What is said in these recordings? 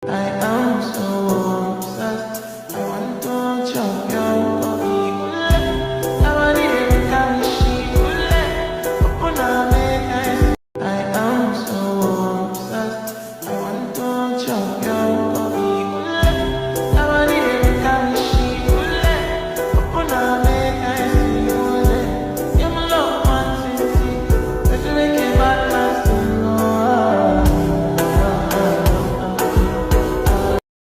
I am so obsessed. I want to chop your body. I want it to she open up, make I am so obsessed. I want to chop your body. I want it to she open up, make I see you. You're my love, man, since let's make it back last.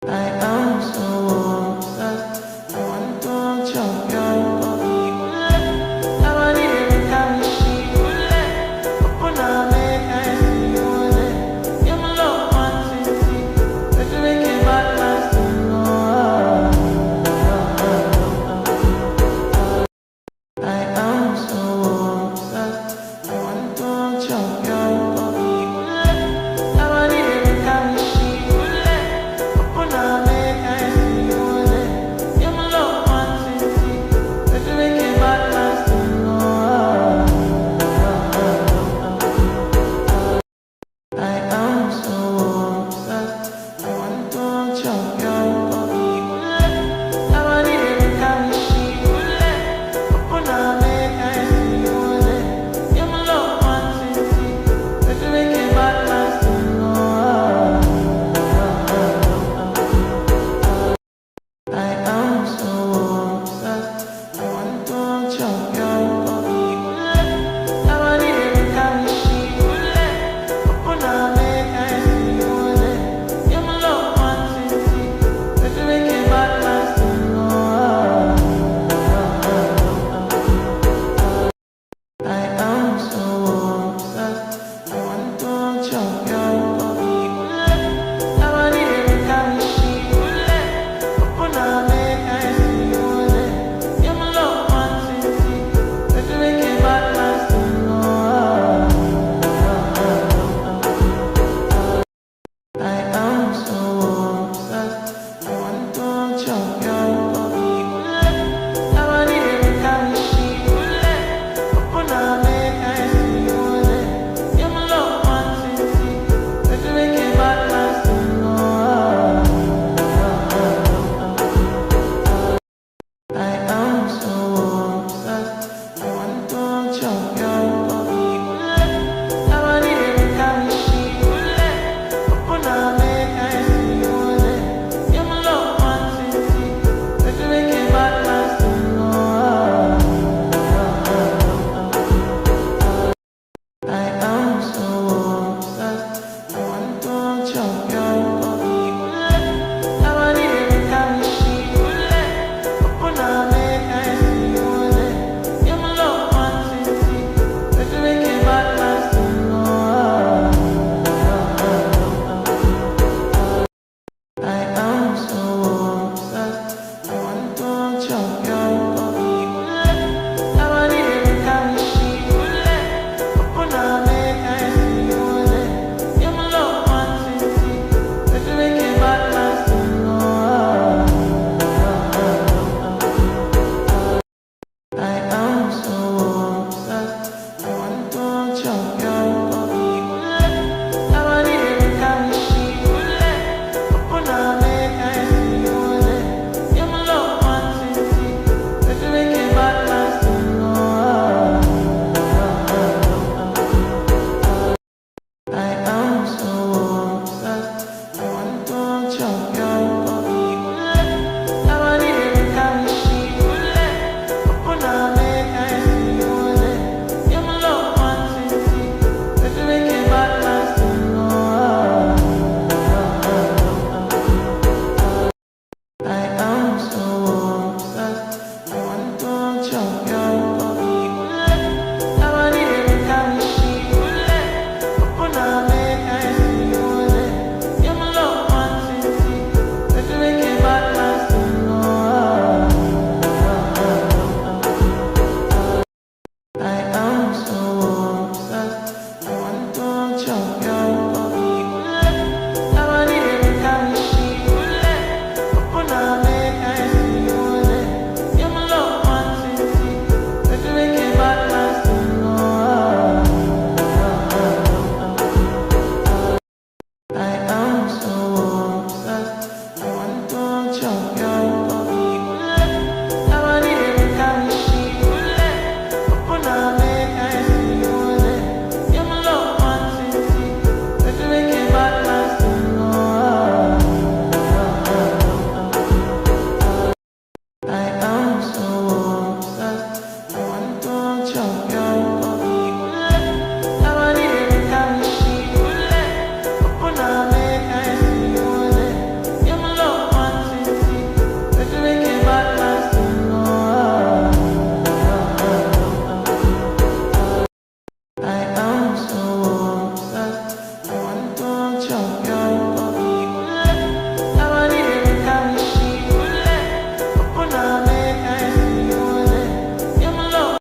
I am so obsessed. I want to chop your body. I want it to she open up, make I see you. You're my love, man, since let's make